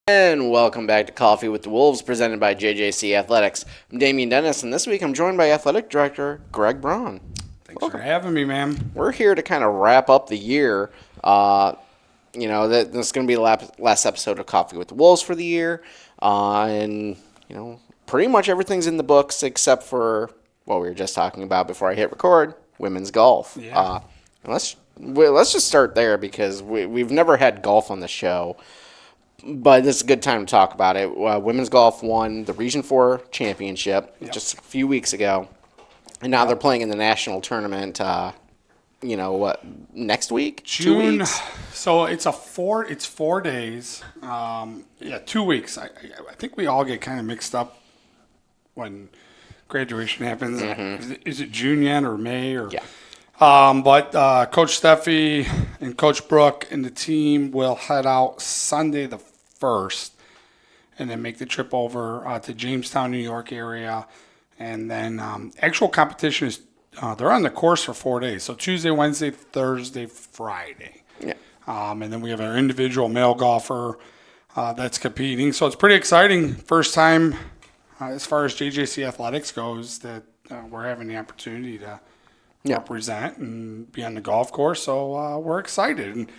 And welcome back to Coffee with the Wolves, presented by JJC Athletics. I'm Damian Dennis, and this week I'm joined by Athletic Director Gregg Braun. Thanks for having me, man. We're here to kind of wrap up the year. This is going to be the last episode of Coffee with the Wolves for the year. Pretty much everything's in the books except for what we were just talking about before I hit record, women's golf. Yeah. Let's just start there because we've never had golf on the show. But this is a good time to talk about it. Women's golf won the Region 4 championship just a few weeks ago. And now they're playing in the national tournament, next week? June. 2 weeks? So it's 4 days. 2 weeks. I think we all get kind of mixed up when graduation happens. Mm-hmm. Is it June yet or May? Yeah. But Coach Steffi and Coach Brooke and the team will head out Sunday the 1st and then make the trip over to Jamestown, New York area. And then actual competition is they're on the course for 4 days. So Tuesday, Wednesday, Thursday, Friday. Yeah. And then we have our individual male golfer that's competing. So it's pretty exciting. First time as far as JJC Athletics goes that we're having the opportunity to represent and be on the golf course. So we're excited and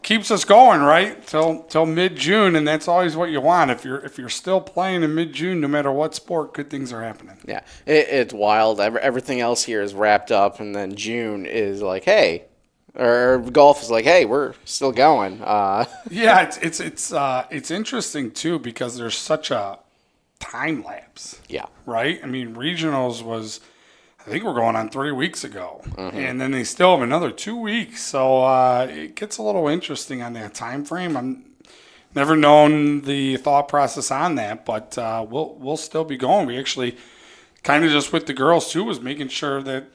keeps us going right till mid-June, and that's always what you want. If you're still playing in mid-June, no matter what sport, good things are happening. Yeah, it's wild. Everything else here is wrapped up, and then June is like, hey, or golf is like, hey, we're still going. Yeah, it's interesting too because there's such a time lapse. Yeah, right. I mean, regionals was, I think we're going on 3 weeks ago, mm-hmm. and then they still have another 2 weeks. So it gets a little interesting on that time frame. I'm never known the thought process on that, but we'll still be going. We actually kind of just with the girls too was making sure that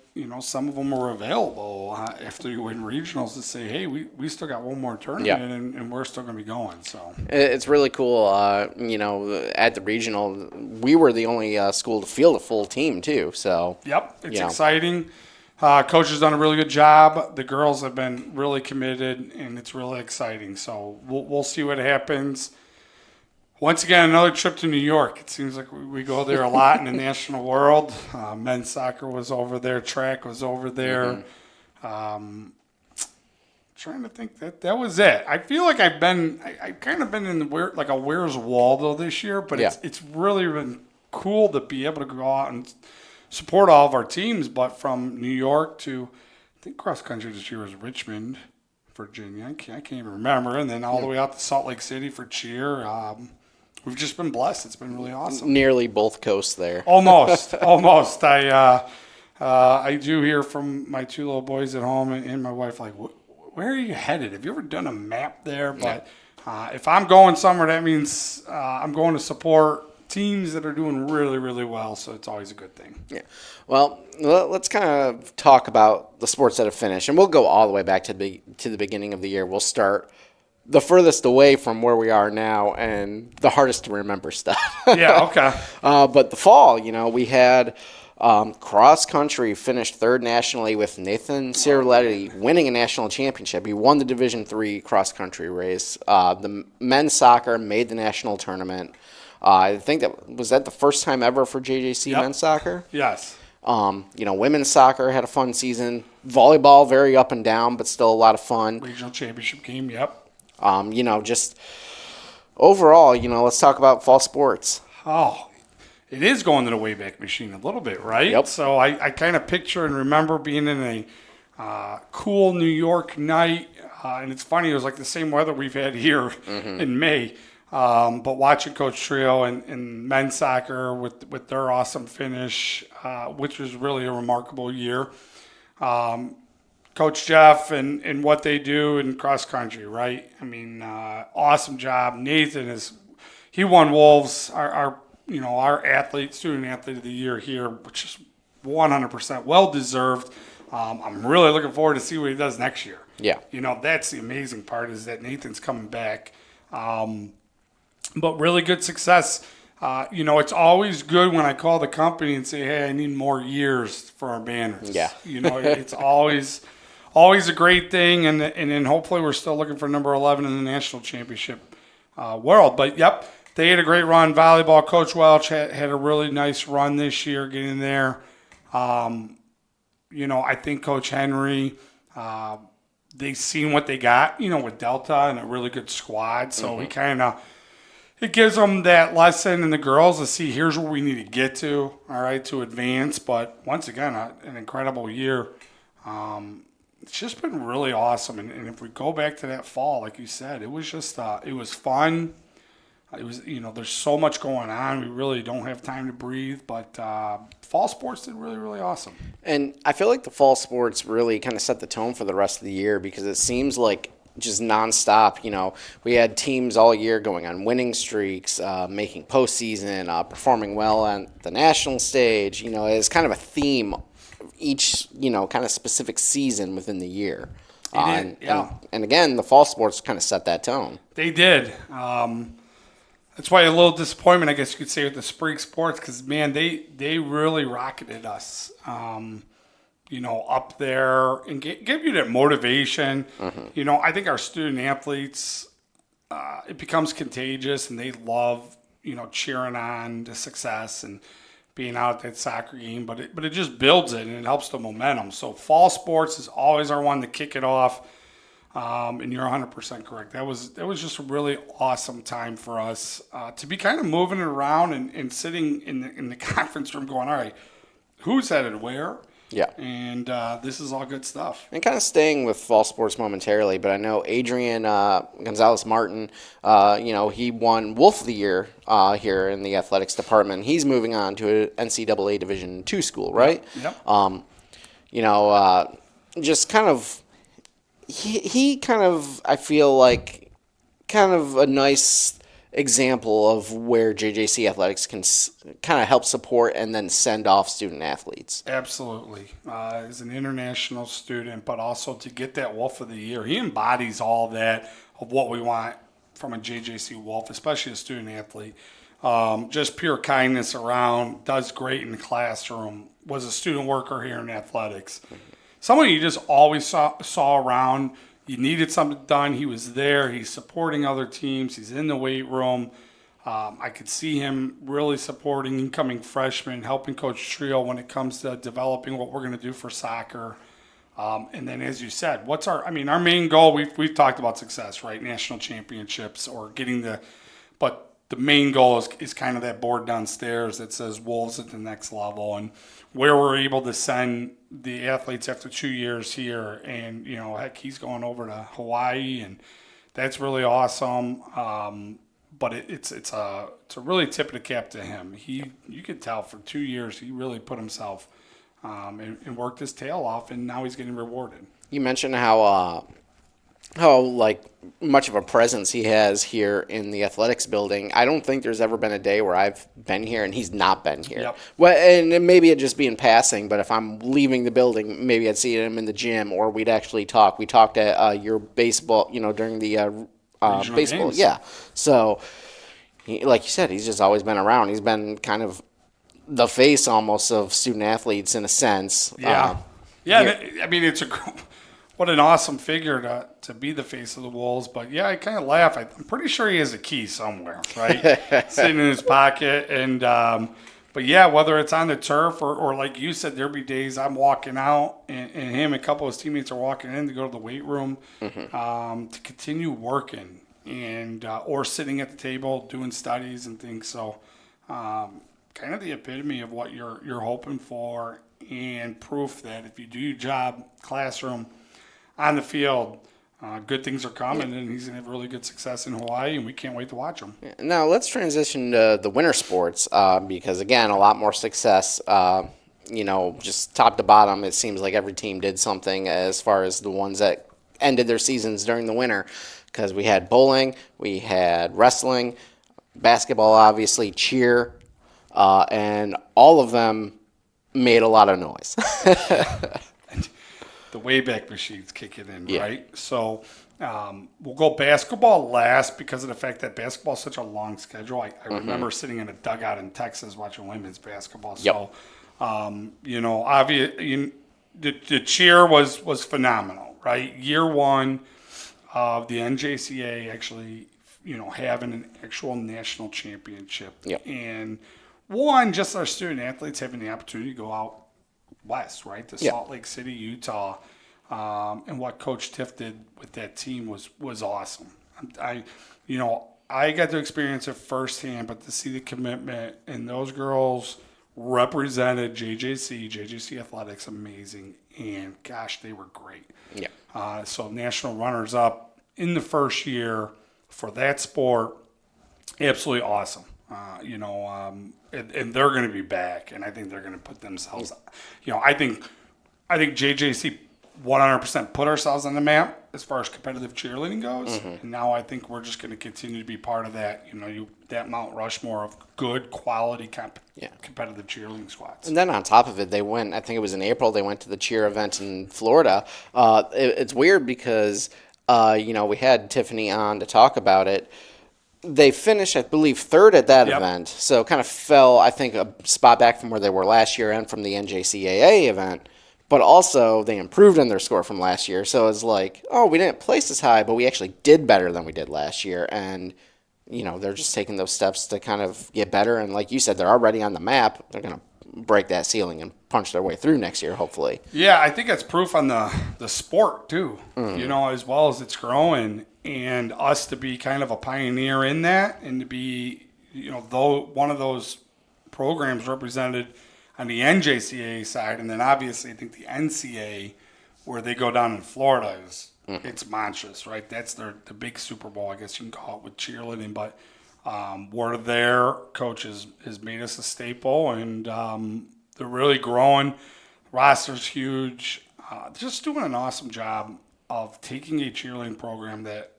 some of them were available after you win regionals to say, hey, we still got one more tournament and we're still going to be going. So it's really cool. At the regional, we were the only school to field a full team too. So it's exciting. Coach has done a really good job. The girls have been really committed, and it's really exciting. So we'll see what happens. Once again, another trip to New York. It seems like we go there a lot in the national world. Men's soccer was over there. Track was over there. Mm-hmm. Trying to think that was it. I feel like I've kind of been in a Where's Waldo this year, but it's really been cool to be able to go out and support all of our teams. But from New York to, I think cross country this year was Richmond, Virginia. I can't even remember. And then all the way out to Salt Lake City for cheer. We've just been blessed. It's been really awesome. Nearly both coasts there. Almost. I do hear from my two little boys at home and my wife, like, where are you headed? Have you ever done a map there? But if I'm going somewhere, that means I'm going to support teams that are doing really, really well. So it's always a good thing. Yeah. Well, let's kind of talk about the sports that have finished. And we'll go all the way back to the beginning of the year. We'll start the furthest away from where we are now and the hardest to remember stuff. Yeah, okay. But the fall, we had cross country finished third nationally with Nathan Ciarletti winning a national championship. He won the Division III cross country race. The men's soccer made the national tournament. I think that the first time ever for JJC men's soccer. Yes. Women's soccer had a fun season. Volleyball, very up and down, but still a lot of fun. Regional championship game, yep. Just overall, let's talk about fall sports. Oh, it is going to the Wayback Machine a little bit, right? Yep. So I kind of picture and remember being in a cool New York night. And it's funny, it was like the same weather we've had here in May. But watching Coach Trio and men's soccer with their awesome finish, which was really a remarkable year. Coach Jeff and what they do in cross country, right? I mean, awesome job. Nathan he won Wolves, our student athlete of the year here, which is 100% well deserved. I'm really looking forward to see what he does next year. Yeah. That's the amazing part is that Nathan's coming back. But really good success. It's always good when I call the company and say, hey, I need more years for our banners. Yeah. It's always a great thing. And then hopefully we're still looking for number 11 in the national championship world. But, yep, they had a great run. Volleyball, Coach Welch had a really nice run this year getting there. I think Coach Henry, they've seen what they got, with Delta and a really good squad. So he it gives them that lesson in the girls to see here's where we need to get to, all right, to advance. But once again, an incredible year. It's just been really awesome. And if we go back to that fall, like you said, it was just, it was fun. It was, there's so much going on. We really don't have time to breathe. But fall sports did really, really awesome. And I feel like the fall sports really kind of set the tone for the rest of the year because it seems like just nonstop. We had teams all year going on winning streaks, making postseason, performing well on the national stage. It's kind of a theme each, kind of specific season within the year. And again, the fall sports kind of set that tone. They did. That's why a little disappointment, I guess you could say, with the spring sports because, man, they really rocketed us. Up there and give you that motivation. Mm-hmm. I think our student athletes, it becomes contagious and they love, cheering on the success and being out at that soccer game, but it just builds it and it helps the momentum. So fall sports is always our one to kick it off. And you're 100% correct. That was just a really awesome time for us to be kind of moving it around and sitting in the conference room going, all right, who's headed where? Yeah. And this is all good stuff. And kind of staying with fall sports momentarily, but I know Adrian Gonzalez-Martin, he won Wolf of the Year here in the athletics department. He's moving on to an NCAA Division II school, right? Yep. Just kind of, he kind of, I feel like, kind of a nice example of where JJC athletics can kind of help support and then send off student athletes. Absolutely. As an international student, but also to get that Wolf of the Year, he embodies all that of what we want from a JJC Wolf, especially a student athlete. Just pure kindness around, does great in the classroom, was a student worker here in athletics. Someone you just always saw around. You needed something done. He was there. He's supporting other teams. He's in the weight room. I could see him really supporting incoming freshmen, helping Coach Trio when it comes to developing what we're going to do for soccer. And then, as you said, our main goal, we've talked about success, right? National championships or but the main goal is kind of that board downstairs that says Wolves at the next level and where we're able to send the athletes after 2 years here. And, heck, he's going over to Hawaii and that's really awesome. But it's a really tip of the cap to him. You could tell for 2 years he really put himself and worked his tail off, and now he's getting rewarded. You mentioned how much of a presence he has here in the athletics building. I don't think there's ever been a day where I've been here and he's not been here. Yep. Well, and maybe it'd just be in passing, but if I'm leaving the building, maybe I'd see him in the gym or we'd actually talk. We talked at your baseball, during the baseball. Games. Yeah. So, like you said, he's just always been around. He's been kind of the face almost of student athletes in a sense. Yeah. It's what an awesome figure to be the face of the Wolves. But, yeah, I kind of laugh. I'm pretty sure he has a key somewhere, right? Sitting in his pocket. And but, yeah, whether it's on the turf or like you said, there'll be days I'm walking out and him and a couple of his teammates are walking in to go to the weight room to continue working and or sitting at the table doing studies and things. So kind of the epitome of what you're hoping for and proof that if you do your job, classroom, on the field, good things are coming, and he's going to have really good success in Hawaii, and we can't wait to watch him. Now, let's transition to the winter sports because, again, a lot more success. Just top to bottom, it seems like every team did something as far as the ones that ended their seasons during the winter because we had bowling, we had wrestling, basketball, obviously, cheer, and all of them made a lot of noise. The Wayback Machine's kicking in, Yeah. right? So we'll go basketball last because of the fact that basketball is such a long schedule. I remember sitting in a dugout in Texas watching women's basketball. Yep. So, the cheer was phenomenal, right? Year one of the NJCAA actually having an actual national championship. Yep. And one, just our student athletes having the opportunity to go out west, right, to Salt Lake City, Utah. And what Coach Tiff did with that team was awesome. I got to experience it firsthand, but to see the commitment, and those girls represented JJC Athletics amazing, and gosh, they were great. Yeah. So national runners up in the first year for that sport, absolutely awesome. And they're going to be back, and I think they're going to put themselves. I think JJC 100% put ourselves on the map as far as competitive cheerleading goes, and now I think we're just going to continue to be part of that. That Mount Rushmore of good quality competitive cheerleading squads. And then on top of it, they went. I think it was in April. They went to the cheer event in Florida. It's weird because we had Tiffany on to talk about it. They finished, I believe, third at that event, so kind of fell, I think, a spot back from where they were last year and from the NJCAA event. But also, they improved on their score from last year. So it's like, oh, we didn't place as high, but we actually did better than we did last year. And, they're just taking those steps to kind of get better. And like you said, they're already on the map. They're going to break that ceiling and punch their way through next year, hopefully. Yeah, I think that's proof on the sport, too, as well as it's growing. And us to be kind of a pioneer in that and to be, one of those programs represented on the NJCAA side, and then obviously I think the NCAA, where they go down in Florida, it's monstrous, right? That's the big Super Bowl, I guess you can call it, with cheerleading. But we're there. Coach has made us a staple, and they're really growing. Roster's huge. Just doing an awesome job of taking a cheerleading program that,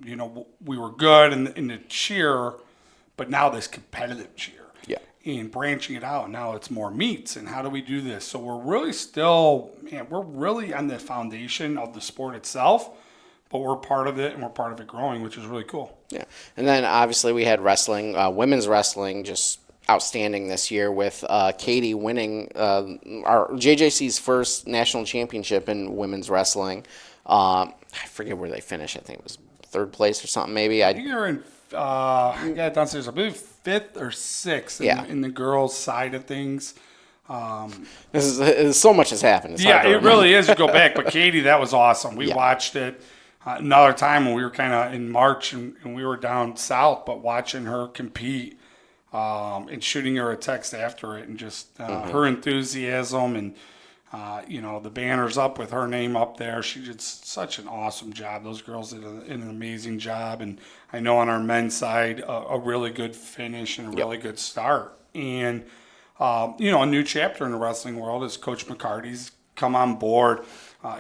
we were good in the cheer, but now this competitive cheer. Yeah. And branching it out. Now it's more meets. And how do we do this? So we're really we're really on the foundation of the sport itself, but we're part of it, and we're part of it growing, which is really cool. Yeah. And then obviously we had wrestling, women's wrestling, just outstanding this year with Katie winning our JJC's first national championship in women's wrestling. I forget where they finished. I think it was third place or something maybe. I think they were in, I got it downstairs, I believe 5th or 6th in the girls' side of things. So much has happened. It really is to go back. But Katie, that was awesome. We watched it another time when we were kind of in March and we were down south, but watching her compete and shooting her a text after it, and just her enthusiasm, and the banner's up with her name up there. She did such an awesome job. Those girls did an amazing job. And I know on our men's side, a really good finish and a really good start. And, a new chapter in the wrestling world is Coach McCarty's come on board.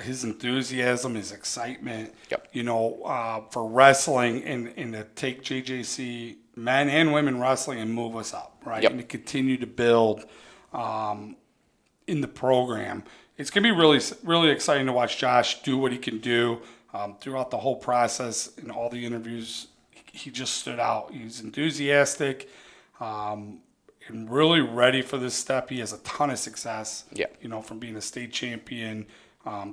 His enthusiasm, his excitement, for wrestling and to take JJC men and women wrestling and move us up, right? And to continue to build in the program. It's going to be really, really exciting to watch Josh do what he can do throughout the whole process. In all the interviews, he just stood out. He's enthusiastic and really ready for this step. He has a ton of success, from being a state champion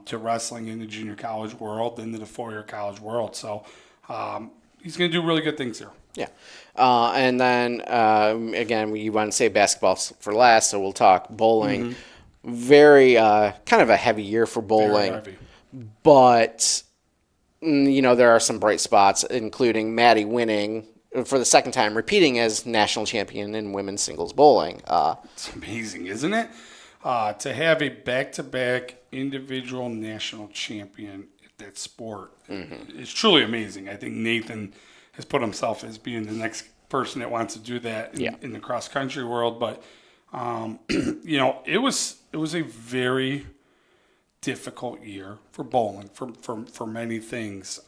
to wrestling in the junior college world, into the four-year college world. So he's going to do really good things here. Yeah. And then, again, you want to say basketball for last, so we'll talk bowling. Very kind of a heavy year for bowling. Very heavy. But, there are some bright spots, including Maddie winning for the second time, repeating as national champion in women's singles bowling. It's amazing, isn't it? To have a back-to-back individual national champion at that sport is truly amazing. I think Nathan has put himself as being the next person that wants to do that in the cross-country world. But, it was a very difficult year for bowling for many things.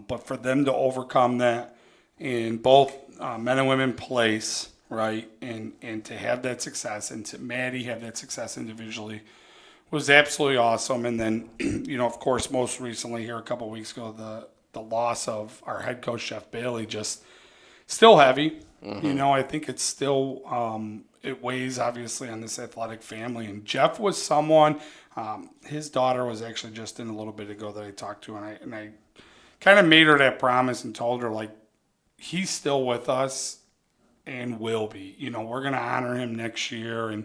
But for them to overcome that in both men and women place, right, and to have that success, and to Maddie have that success individually was absolutely awesome. And then, of course, most recently here a couple of weeks ago, the loss of our head coach, Jeff Bailey, just still heavy. I think it's still, it weighs obviously on this athletic family. And Jeff was someone, his daughter was actually just in a little bit ago that I talked to, and I kind of made her that promise and told her, like, he's still with us and will be. We're going to honor him next year,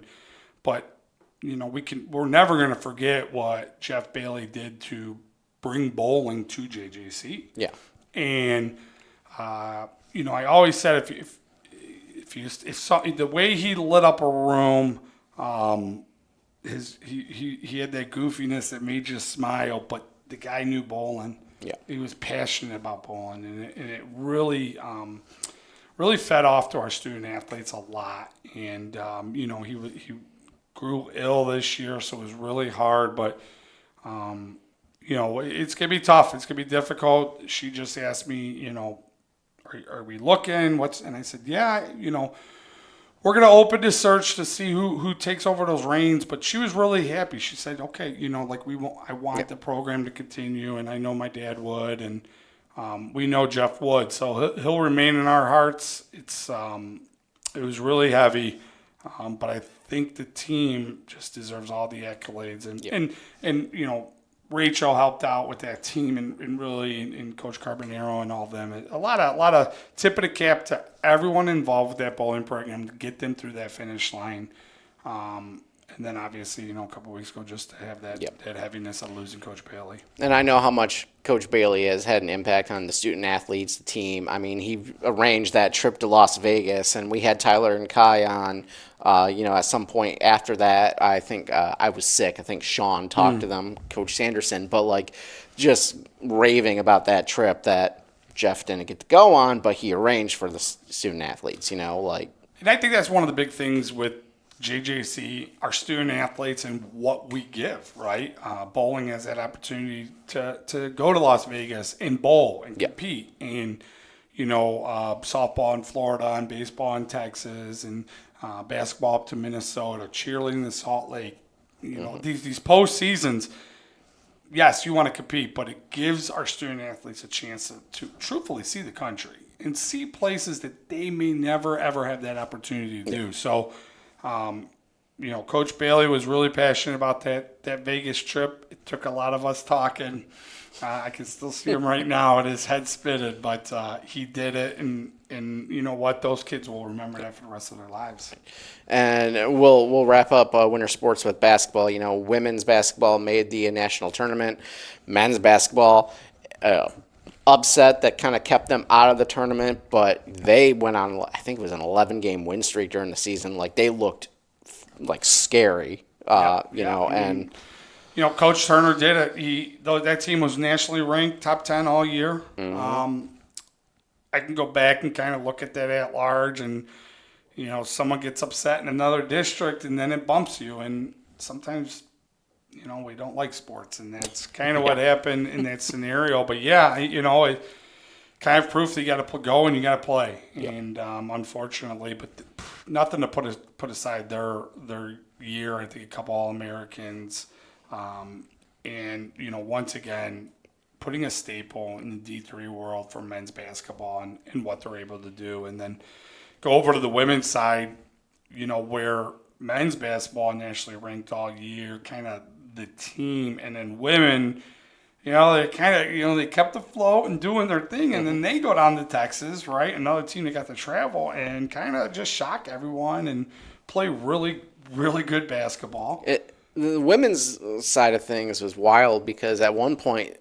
but we're never going to forget what Jeff Bailey did to bring bowling to JJC. Yeah. And I always said the way he lit up a room, he had that goofiness that made you smile, but the guy knew bowling. Yeah. He was passionate about bowling, and it really really fed off to our student athletes a lot. And he grew ill this year, so it was really hard. But it's gonna be tough. It's gonna be difficult. She just asked me, are we looking? And I said, yeah, we're gonna open this search to see who takes over those reins. But she was really happy. She said, okay, I want the program to continue, and I know my dad would, and we know Jeff would, so he'll remain in our hearts. It was really heavy, but I think the team just deserves all the accolades, and Rachel helped out with that team, and really, and Coach Carbonero and all of them. A lot of tip of the cap to everyone involved with that bowling program to get them through that finish line. And then obviously, a couple of weeks ago, just to have that heaviness of losing Coach Bailey. And I know how much Coach Bailey has had an impact on the student athletes, the team. I mean, he arranged that trip to Las Vegas, and we had Tyler and Kai on. At some point after that, I think I was sick. I think Sean talked to them, Coach Sanderson, but just raving about that trip that Jeff didn't get to go on, but he arranged for the student athletes. And I think that's one of the big things with JJC, our student athletes, and what we give, right? Bowling has that opportunity to go to Las Vegas and bowl and compete. And, softball in Florida and baseball in Texas and basketball up to Minnesota, cheerleading in Salt Lake. These post seasons, yes, you want to compete, but it gives our student athletes a chance to truthfully see the country and see places that they may never, ever have that opportunity to do. So, Coach Bailey was really passionate about that Vegas trip. It took a lot of us talking. I can still see him right now and his head spitted, but he did it, and you know what? Those kids will remember that for the rest of their lives. And we'll wrap up winter sports with basketball. Women's basketball made the national tournament. Men's basketball upset that kind of kept them out of the tournament, but they went on, I think it was an 11-game win streak during the season. They looked scary, and Coach Turner did it. That team was nationally ranked top 10 all year. Mm-hmm. I can go back and kind of look at that at large, and someone gets upset in another district, and then it bumps you. And sometimes, we don't like sports, and that's kind of what happened in that scenario. But yeah, it kind of proof that you got to go and you got to play. Yeah. And unfortunately, but nothing to put aside their year. I think a couple All-Americans. And once again, putting a staple in the D3 world for men's basketball and what they're able to do. And then go over to the women's side, where men's basketball nationally ranked all year, kind of the team. And then women, they kind of, they kept afloat and doing their thing. And then they go down to Texas, right? Another team that got to travel and kind of just shock everyone and play really, really good basketball. The women's side of things was wild because at one point,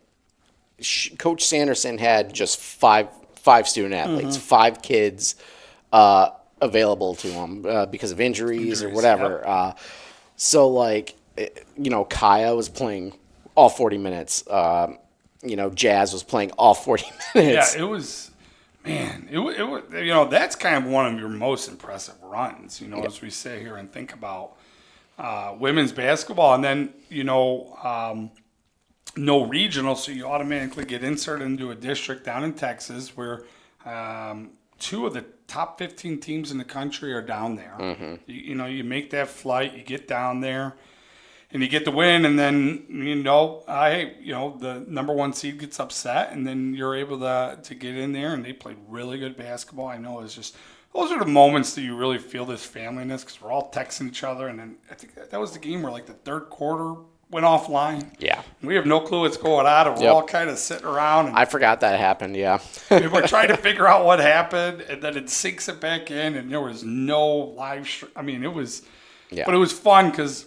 Coach Sanderson had just five student athletes, 5 kids available to him because of injuries or whatever. Yep. Kaya was playing all 40 minutes. Jazz was playing all 40 minutes. Yeah, it was. Man, it was. That's kind of one of your most impressive runs. As we sit here and think about women's basketball, and then no regional, so you automatically get inserted into a district down in Texas where 2 of the top 15 teams in the country are down there. Mm-hmm. You make that flight, you get down there, and you get the win, and then the number 1 seed gets upset, and then you're able to get in there, and they played really good basketball. I know it's just. Those are the moments that you really feel this familyness because we're all texting each other. And then I think that was the game where, the third quarter, went offline. Yeah. We have no clue what's going on, and we're all kind of sitting around. And I forgot that happened, yeah. we're trying to figure out what happened, and then it sinks it back in, and there was no live stream. I mean, it was, but it was fun because,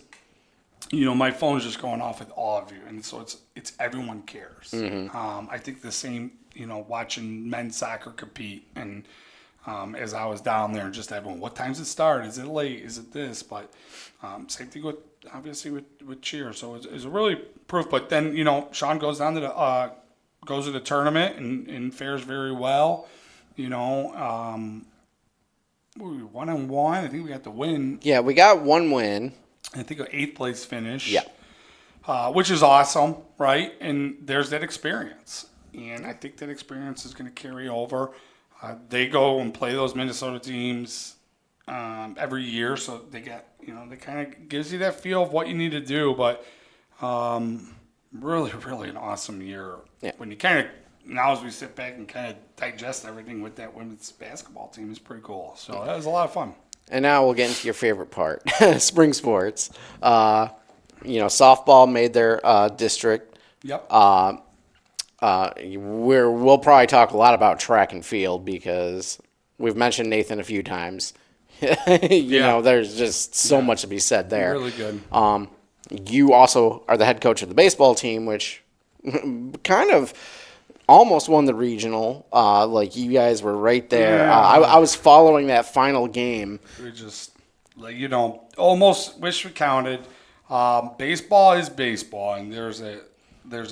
my phone's just going off with all of you, and so it's everyone cares. I think the same, watching men's soccer compete, and as I was down there, just everyone, what time's it start? Is it late? Is it this? But same thing with cheer. So it's a really proof. But then Sean goes down to the tournament and fares very well. We were 1-1. I think we got the win. Yeah, we got one win. I think an 8th place finish. Yeah. Which is awesome, right? And there's that experience, and I think that experience is going to carry over. They go and play those Minnesota teams every year, so they get they kind of gives you that feel of what you need to do. But really, really an awesome year. Yeah. When you kind of now as we sit back and kind of digest everything with that women's basketball team is pretty cool. So that was a lot of fun. And now we'll get into your favorite part, spring sports. Softball made their district. Yep. We'll probably talk a lot about track and field because we've mentioned Nathan a few times. There's just so much to be said there. Really good. You also are the head coach of the baseball team, which kind of almost won the regional. You guys were right there. Yeah. I was following that final game. We just, almost wish we counted. Baseball is baseball, and there's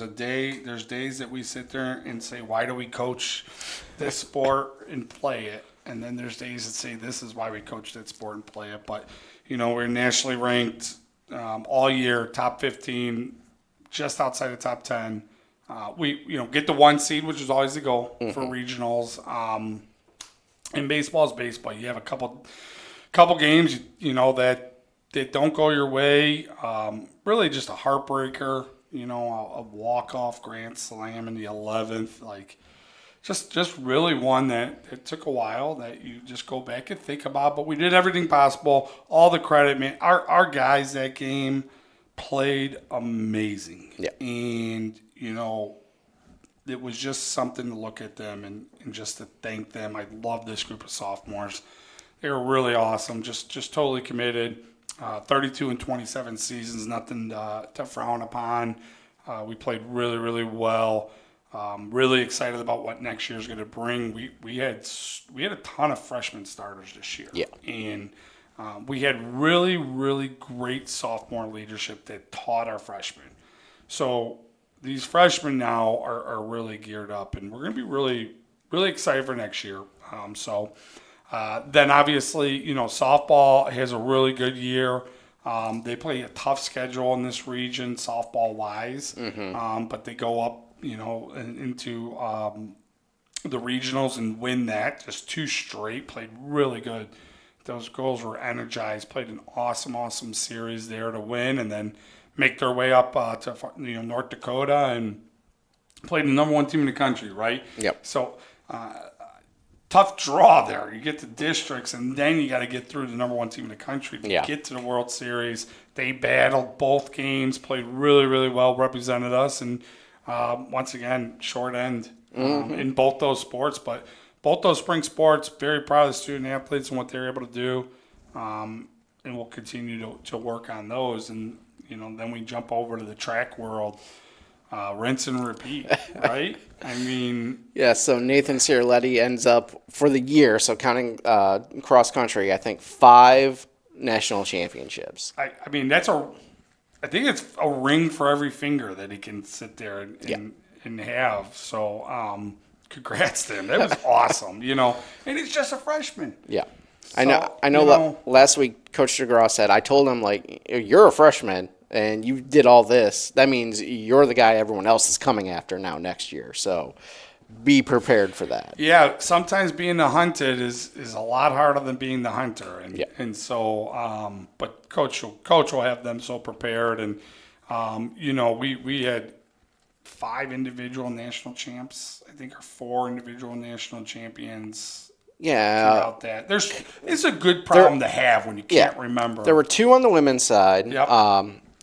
days that we sit there and say, why do we coach this sport and play it? And then there's days that say, this is why we coach that sport and play it. But, we're nationally ranked all year, top 15, just outside of top 10. We get the 1 seed, which is always the goal for regionals. And baseball is baseball. You have a couple games, that don't go your way. Really just a heartbreaker. A walk-off grand slam in the 11th. Just really one that it took a while that you just go back and think about. But we did everything possible. All the credit, man. Our guys that game played amazing. Yeah. And, it was just something to look at them and just to thank them. I love this group of sophomores. They were really awesome, just totally committed. 32 and 27 seasons, nothing to frown upon. We played really, really well. Really excited about what next year is going to bring. We had a ton of freshman starters this year. Yeah. And we had really, really great sophomore leadership that taught our freshmen. So these freshmen now are really geared up, and we're going to be really, really excited for next year. Then obviously, softball has a really good year. They play a tough schedule in this region, softball-wise, but they go up, into the regionals and win that. Just 2 straight, played really good. Those girls were energized, played an awesome series there to win, and then make their way up to North Dakota and played the number 1 team in the country, right? Yep. So tough draw there. You get to districts, and then you got to get through the number 1 team in the country to get to the World Series. They battled both games, played really, really well, represented us, and once again, short end in both those sports. But both those spring sports, very proud of the student athletes and what they're able to do, and we'll continue to work on those. And then we jump over to the track world. Rinse and repeat, right? I mean... Yeah, so Nathan Ciarletti ends up, for the year, so counting cross-country, I think 5 national championships. I mean, I think it's a ring for every finger that he can sit there and have. So, congrats to him. That was awesome, And he's just a freshman. Yeah. So, I know. Last week, Coach DeGraw said, I told him, you're a freshman, and you did all this. That means you're the guy everyone else is coming after now next year. So be prepared for that. Yeah, sometimes being the hunted is a lot harder than being the hunter. And so, but coach will have them so prepared. And, we had 5 individual national champs, I think, or 4 individual national champions. Yeah. Throughout that. It's a good problem to have when you can't remember. There were 2 on the women's side. Yep.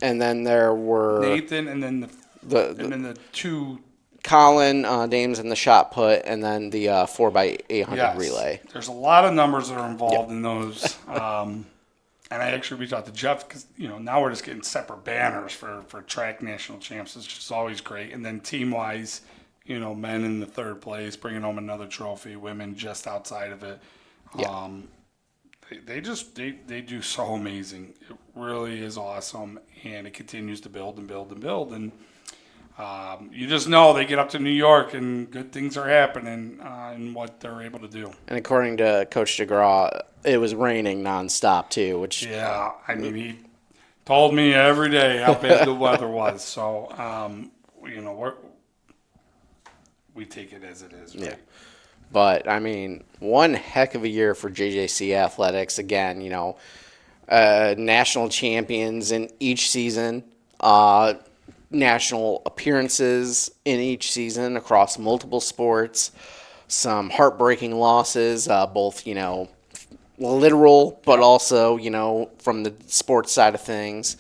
And then there were Nathan, and then the the two. Colin Dames in the shot put, and then the 4x800 Yes, relay. there's a lot of numbers that are involved in those. And I actually reached out to Jeff because now we're just getting separate banners for track national champs, which is always great. And then team wise, men in the third place, bringing home another trophy, women just outside of it. Yeah. They do so amazing. It really is awesome, and it continues to build and build and build. And you just know they get up to New York and good things are happening in what they're able to do. And according to Coach DeGraw, it was raining nonstop too, which Yeah, I mean, he told me every day how bad the weather was. So, we take it as it is, right? Yeah. But I mean, one heck of a year for JJC athletics. Again, national champions in each season, national appearances in each season across multiple sports. Some heartbreaking losses, both literal, but also from the sports side of things.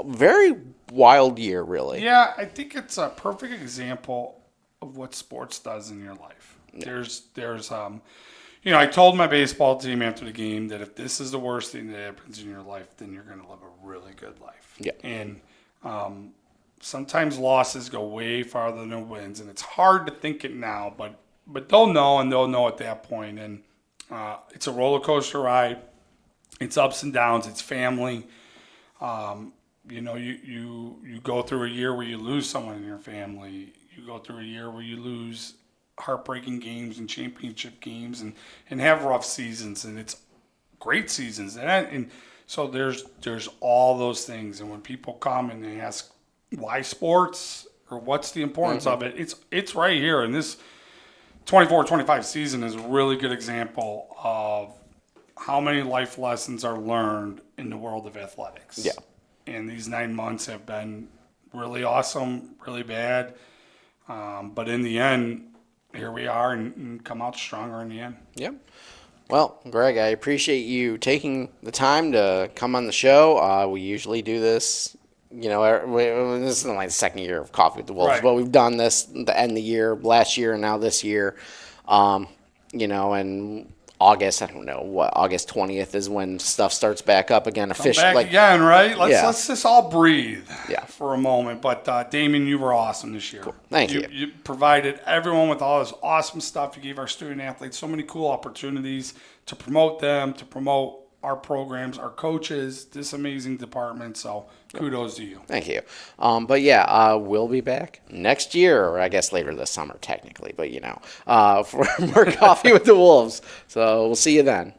Very wild year, really. Yeah, I think it's a perfect example of what sports does in your life. Yeah. There's I told my baseball team after the game that if this is the worst thing that happens in your life, then you're going to live a really good life. Yeah. And sometimes losses go way farther than wins, and it's hard to think it now, but they'll know, and they'll know at that point. And it's a roller coaster ride. It's ups and downs. It's family. You go through a year where you lose someone in your family. You go through a year where you lose heartbreaking games and championship games and have rough seasons, and it's great seasons. And so there's all those things. And when people come and they ask why sports or what's the importance of it, it's right here. And this 24-25 season is a really good example of how many life lessons are learned in the world of athletics. Yeah. And these 9 months have been really awesome, really bad. But in the end, here we are and come out stronger in the end. Yep. Well, Greg, I appreciate you taking the time to come on the show. We usually do this, this isn't like the second year of Coffee with the Wolves, Right. but we've done this the end of the year, last year and now this year. And August, I don't know what, August 20th is when stuff starts back up again officially. Back again, right? Yeah. Let's just all breathe Yeah. for a moment. But Damien, you were awesome this year. Cool. Thank you. You provided everyone with all this awesome stuff. You gave our student athletes so many cool opportunities to promote them, to promote our programs, our coaches, this amazing department. So kudos to you. Thank you. But yeah, we'll be back next year, or I guess later this summer technically, but for more Coffee with the Wolves. So we'll see you then.